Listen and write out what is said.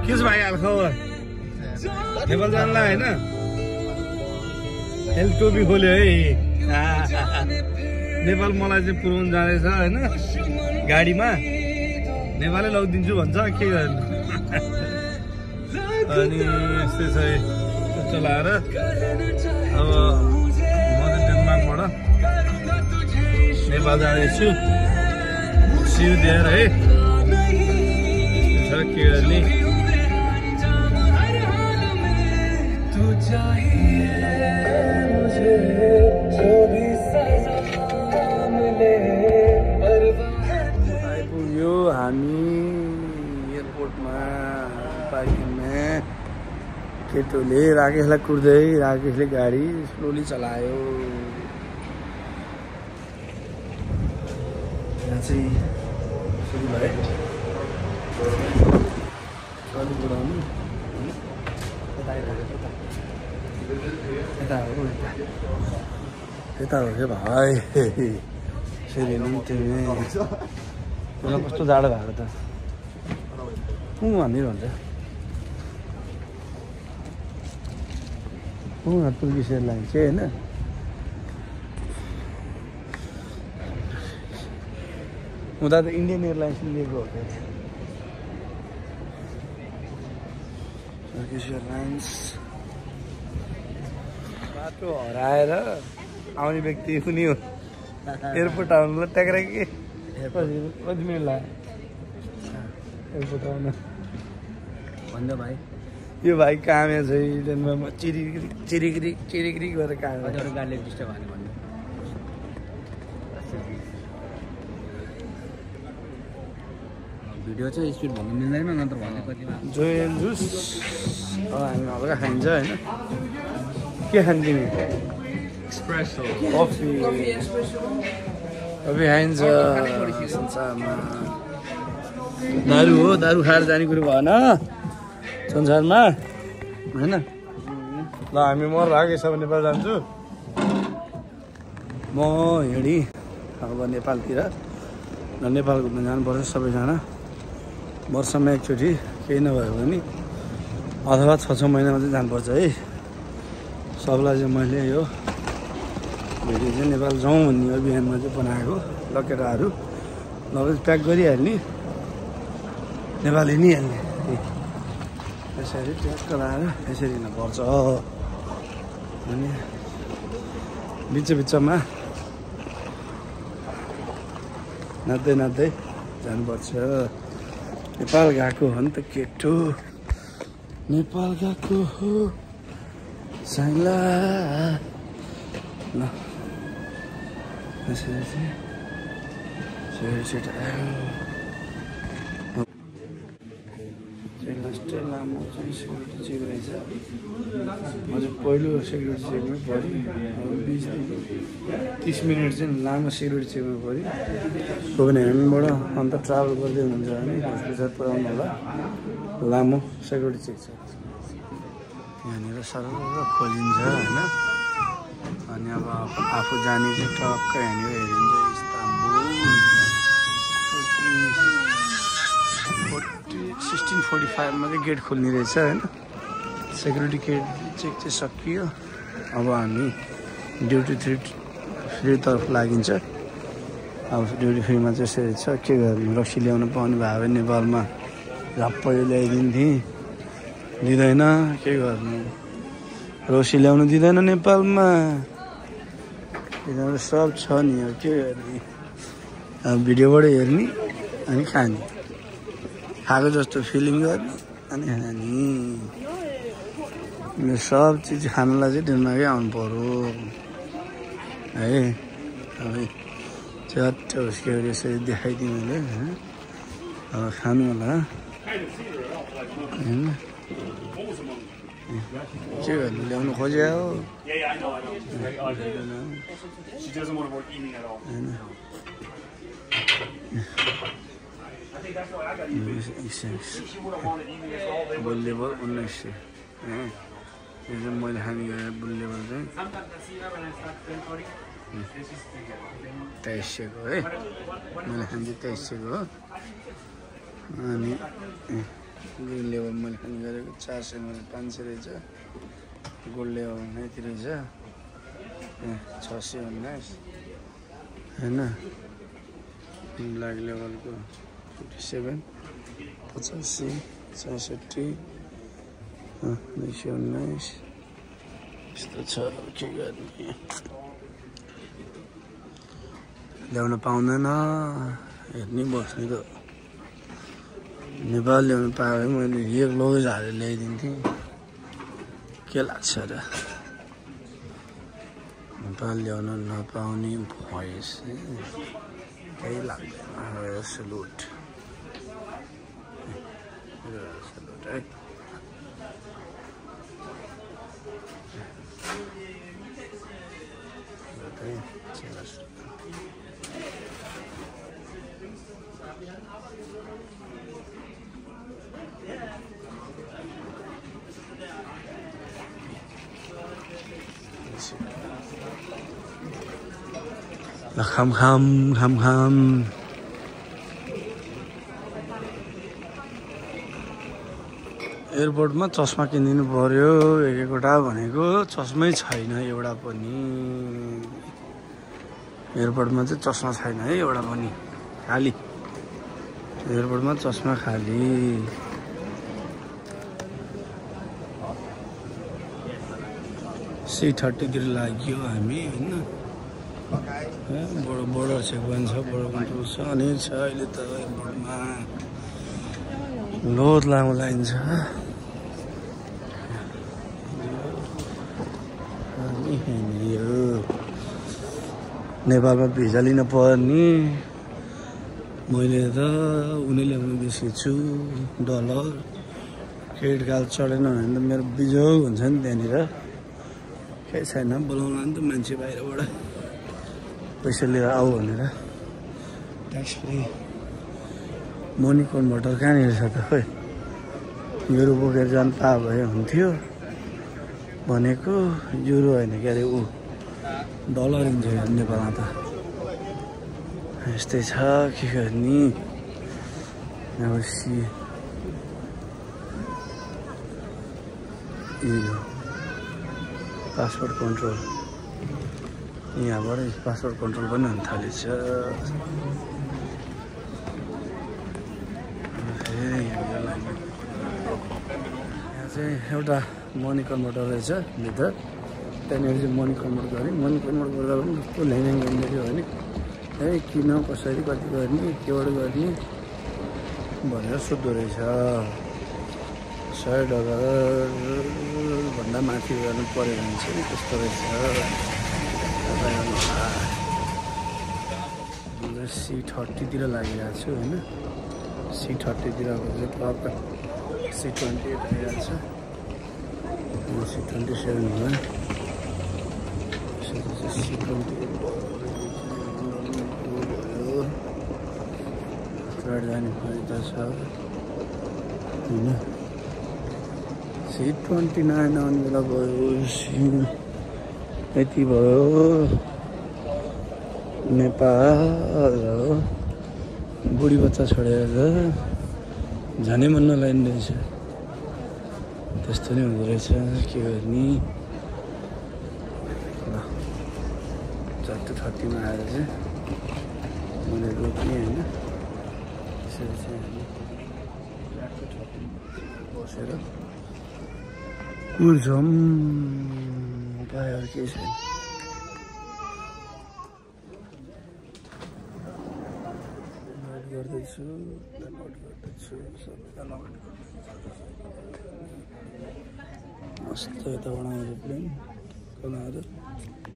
के छ भाइ हाल खबर नेपाल जानला हैन हेल टोपी खोल्यो है नेपाल मलाई चाहिँ पुर्याउन जाँदैछ हैन गाडीमा नेपालै लगिदिन्छु भन्छ के गर्नु अनि यस्तै छ चलाएर अब म चाहिँ डेनमार्कबाट नेपाल जाँदैछु सिउ दिएर है के गर्ने आइपुग्यो हामी एयरपोर्टमा पार्किङमा केटोले राकेशलाई कुर्दै राकेशले गाडी स्लोली चलायो यहाँ चाहिँ सुरु भयो यता हो क्या भाइ फेरि तिमीलाई कस्तो जाडो भएको त भनिरहन्छ तुर्किस एयरलाइन्स चाहिँ होइन हुँदा त इन्डियन एयरलाइन्स लिएको हो क्या टर्किश एयरलाइन्स बाटो हराएर आउने व्यक्ति पनि हो एयरपोर्ट आउनुलाई ट्याक्रा के कति मिनट लाग्यो एयरपोर्ट आउन भन्दा भाइ यो भाइ कामे चाहिँ चिरिकिरी गरेर काम गाडीले डिस्टर्ब हाल्यो भन्नु भिडियो चाहिँ स्पिड भन्नु मिल्दैन नत्र भन्ने कतिमा जोयल जुस हामी हल्का खाइन्छ होइन के खान्छ तिमी एक्सप्रेसो कफी खाइन्छ संसारमा दारू हो दारू खाएर जाने कुरो भएन संसारमा होइन ल हामी म राकेश अब नेपाल जान्छु म हिँडी अब नेपालतिर नेपाल घुम्न जानुपर्छ सबैजना वर्षमा एकचोटि केही नभयो भने अथवा 6 महिनामा चाहिँ जानुपर्छ है सबलाई चाहिँ मैले यो भिडियो चाहिँ नेपाल जाउँ भन्ने अभियानमा चाहिँ बनाएको लकेटाहरू नभए प्याक गरिहाल्ने नेपाल हिँडिहाल्ने यसरी ट्याक्क लाएर यसरी हिँड्नुपर्छ अनि बिचमा नाच्दै जानुपर्छ नेपाल गएको हो नि त केटो नेपाल गएको हो साइला ल यसरी चाहिँ सेट आयो लास्ट लामो चाहिँ सेक्युरिटी चेक रहेछ म चाहिँ पहिलो सेक्युरिटी चेकमै पऱ्यो अब 20-30 मिनट चाहिँ लामो सेक्युरिटी चेकमा पऱ्यो कोपेनहेगनबाट अन्त ट्राभल गर्दै हुनुहुन्छ भने हस्पिटल पुऱ्याउनु होला लामो सेक्युरिटी चेक छ यहाँनिर सरल खोलिन्छ होइन अनि अब आफू जाने चाहिँ टक्क यहाँनिर हेरिन्छ इस्तानबुल 16:45 मा चाहिँ गेट खोल्ने रहेछ होइन सेक्युरिटी गेट चेक चाहिँ सकियो अब हामी ड्युटी फ्रीतर्फ लागिन्छ अब ड्युटी फ्रीमा चाहिँ यसरी छ के गर्नु रक्सी ल्याउनु पाउने भयो भने नेपालमा झप्पै ल्याइदिन्थेँ दिँदैन के गर्नु रक्सी ल्याउनु दिँदैन नेपालमा सब छ नि अब के गर्ने अब भिडियोबाट हेर्ने अनि खाने खाएको जस्तो फिलिङ गर्ने अनि खाने सब चिज खानलाई चाहिँ डेनमार्कै आउनु पर्यो है अब चट्ट उसको यसरी देखाइदिएँ मैले अब खानु होला होइन के गर्नु ल्याउनु खोज्यो बुल लेभल 1900 यो चाहिँ मैले खाने गरेँ बुल लेभल चाहिँ 2300 को है मैले खान्छु 2300 को हो अनि ग्रिन लेभल मैले खाने गरेको 400 ml 500 रहेछ गोल्ड लेभल यति रहेछ 619 हैन ब्ल्याक लेभलको 57 85 66 219 यस्तो छ के गर्ने ल्याउन पाउँदैन हेर्नै बस्ने त नेपाल ल्याउन पाए मैले एक लगेज हालेर ल्याइदिन्थेँ के लाग्छ र नेपाल ल्याउन नपाउने भएछ केही लाग्दैन सलुट है खाम एयरपोर्टमा चस्मा किनिदिनु पर्यो एकवटा भनेको चस्मै छैन एउटा पनि एयरपोर्टमा चाहिँ चस्मा छैन है एउटा पनि खाली एयरपोर्टमा चस्मा खाली C30 तिर लाग्यो हामी हैन बोर्डर चेक पनि छ बोर्डर कन्ट्रोल छ अनि छ अहिले त एयरपोर्टमा लोड लामो लाइन छ नेपालमा भिजा लिन पर्ने मैले त उनी ल्याउनु बिर्सेछु डलर क्रेडिट कार्ड चढेन भने त मेरो बिजोग हुन्छ नि त्यहाँनिर केही छैन बोलाउनु नि त मान्छे बाहिरबाट पैसा लिएर आऊ भनेर ट्याक्स फ्री मनी कन्भर्टर कहाँनिर छ त खोइ युरो बोकेर जानु पाए भए हुन्थ्यो भनेको युरो होइन के अरे ऊ डलर हुन्छ नेपालमा त यस्तै छ के गर्ने अब पासपोर्ट कन्ट्रोल यहाँबाट पासपोर्ट कन्ट्रोल पनि हुन थालेछ यहाँ चाहिँ एउटा मनी कन्भर्टर रहेछ भित्र त्यहाँनिर चाहिँ मनी कन्भर्ट गरेँ मनी कन्भर्ट गर्दा पनि कस्तो ल्याङ गर्ने थियो भने है किन कसरी कति गर्ने केबाट गर्ने भनेर सोध्दो रहेछ $100 भन्दा माथि गर्नु पऱ्यो भने चाहिँ त्यस्तो रहेछ C30 तिर लागिरहेको छु होइन C30 तिर पक्का C28 आइरहेको छ C27 होला C28 थर्ड जाने फाइदा छ होइन C29 आउने बेला भयो यति भयो नेपाल बुढी बच्चा छोडेर जानै मन नलाग्ने रहेछ त्यस्तो नै हुँदो रहेछ के गर्ने ल 4:30 मा आएर चाहिँ मैले रोक्ने होइन त्यसरी चाहिँ हामी 4:30 बसेर कुर्छौँ उपाय अरू केही छैन गर्दैछु सबैजना मस्त यताबाट आउँछ प्लेन कनाएर